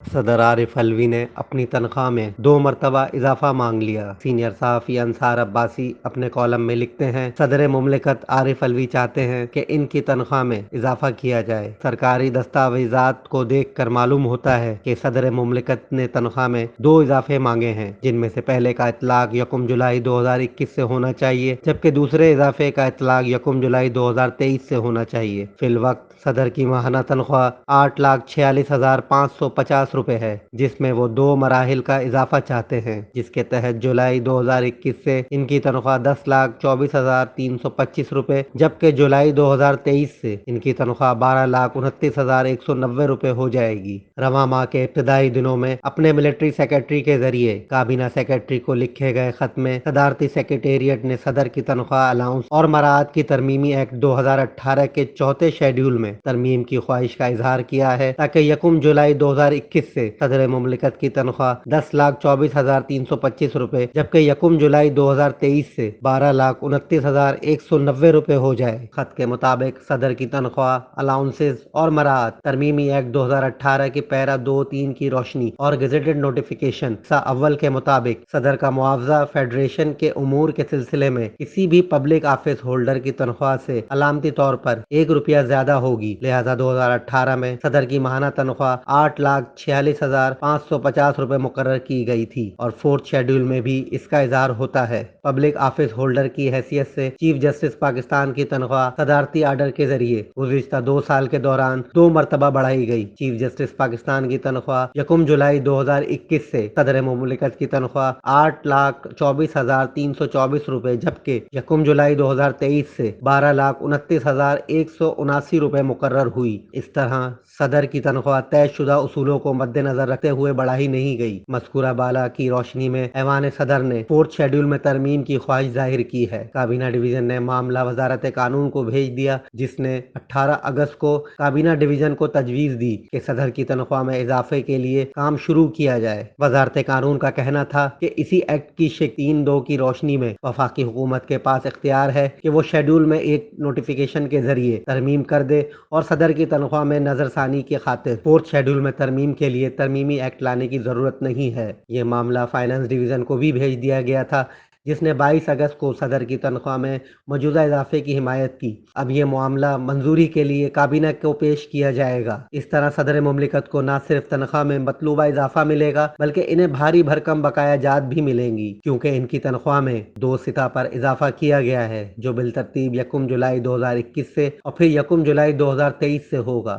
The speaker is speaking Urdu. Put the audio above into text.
صدر عارف الوی نے اپنی تنخواہ میں 2 مرتبہ اضافہ مانگ لیا۔ سینئر صحافی انصار عباسی اپنے کالم میں لکھتے ہیں، صدر مملکت عارف الوی چاہتے ہیں کہ ان کی تنخواہ میں اضافہ کیا جائے۔ سرکاری دستاویزات کو دیکھ کر معلوم ہوتا ہے کہ صدر مملکت نے تنخواہ میں 2 اضافے مانگے ہیں، جن میں سے پہلے کا اطلاق 1 جولائی 2021 سے ہونا چاہیے، جبکہ دوسرے اضافے کا اطلاق 1 جولائی 2023 سے ہونا چاہیے۔ فی الوقت صدر کی ماہانہ تنخواہ 8,46,550 روپے ہے، جس میں وہ 2 مراحل کا اضافہ چاہتے ہیں، جس کے تحت جولائی 2021 سے ان کی تنخواہ 10,24,325 روپے، جبکہ جولائی 2023 سے ان کی تنخواہ 12,29,190 روپے ہو جائے گی۔ رواں ماہ کے ابتدائی دنوں میں اپنے ملٹری سیکرٹری کے ذریعے کابینہ سیکرٹری کو لکھے گئے خط میں صدارتی سیکریٹریٹ نے صدر کی تنخواہ الاؤنس اور مراعات کی ترمیمی ایکٹ 2018 کے چوتھے شیڈول میں ترمیم کی خواہش کا اظہار کیا ہے، تاکہ 1 جولائی 2021 سے صدر مملکت کی تنخواہ 10,24,325 روپے، جبکہ 1 جولائی 2023 سے 12,29,190 روپے ہو جائے۔ خط کے مطابق صدر کی تنخواہ، الاؤنسز اور مراعات ترمیمی ایکٹ 2018 کی پیرا 2(3) کی روشنی اور گزیٹڈ نوٹیفیکیشن اول کے مطابق صدر کا معاوضہ فیڈریشن کے امور کے سلسلے میں کسی بھی پبلک آفس ہولڈر کی تنخواہ سے علامتی طور پر 1 روپیہ زیادہ ہوگی، لہذا 2018 میں صدر کی ماہانہ تنخواہ 8,46,550 روپے مقرر کی گئی تھی، اور فورتھ شیڈول میں بھی اس کا اظہار ہوتا ہے۔ پبلک آفس ہولڈر کی حیثیت سے چیف جسٹس پاکستان کی تنخواہ صدارتی آرڈر کے ذریعے گزشتہ 2 سال کے دوران 2 مرتبہ بڑھائی گئی۔ چیف جسٹس پاکستان کی تنخواہ 1 جولائی 2021 سے صدر مملکت کی تنخواہ 8,24,324 روپے، جبکہ 1 جولائی 2023 سے 12,29,179 روپے مقرر ہوئی۔ اس طرح صدر کی تنخواہ طے شدہ اصولوں کو مد نظر رکھتے ہوئے بڑھائی نہیں گئی۔ مذکورہ بالا کی روشنی میں ایوان صدر نے فورتھ شیڈول میں ترمیم کی خواہش ظاہر کی ہے۔ کابینہ ڈویژن نے معاملہ وزارت قانون کو بھیج دیا، جس نے 18 اگست کو کابینہ ڈویژن کو تجویز دی کہ صدر کی تنخواہ میں اضافے کے لیے کام شروع کیا جائے۔ وزارت قانون کا کہنا تھا کہ اسی ایکٹ کی شق 3(2) کی روشنی میں وفاقی حکومت کے پاس اختیار ہے کہ وہ شیڈول میں ایک نوٹیفیکیشن کے ذریعے ترمیم کر دے، اور صدر کی تنخواہ میں نظر ثانی کی خاطر فورتھ شیڈول میں ترمیم کے لیے ترمیمی ایکٹ لانے کی ضرورت نہیں ہے۔ یہ معاملہ فائنانس ڈویژن کو بھی بھیج دیا گیا تھا، جس نے 22 اگست کو صدر کی تنخواہ میں موجودہ اضافے کی حمایت کی۔ اب یہ معاملہ منظوری کے لیے کابینہ کو پیش کیا جائے گا۔ اس طرح صدر مملکت کو نہ صرف تنخواہ میں مطلوبہ اضافہ ملے گا، بلکہ انہیں بھاری بھرکم بقایا جات بھی ملیں گی، کیونکہ ان کی تنخواہ میں 2 سطح پر اضافہ کیا گیا ہے، جو بالترتیب 1 جولائی 2021 سے اور پھر 1 جولائی 2023 سے ہوگا۔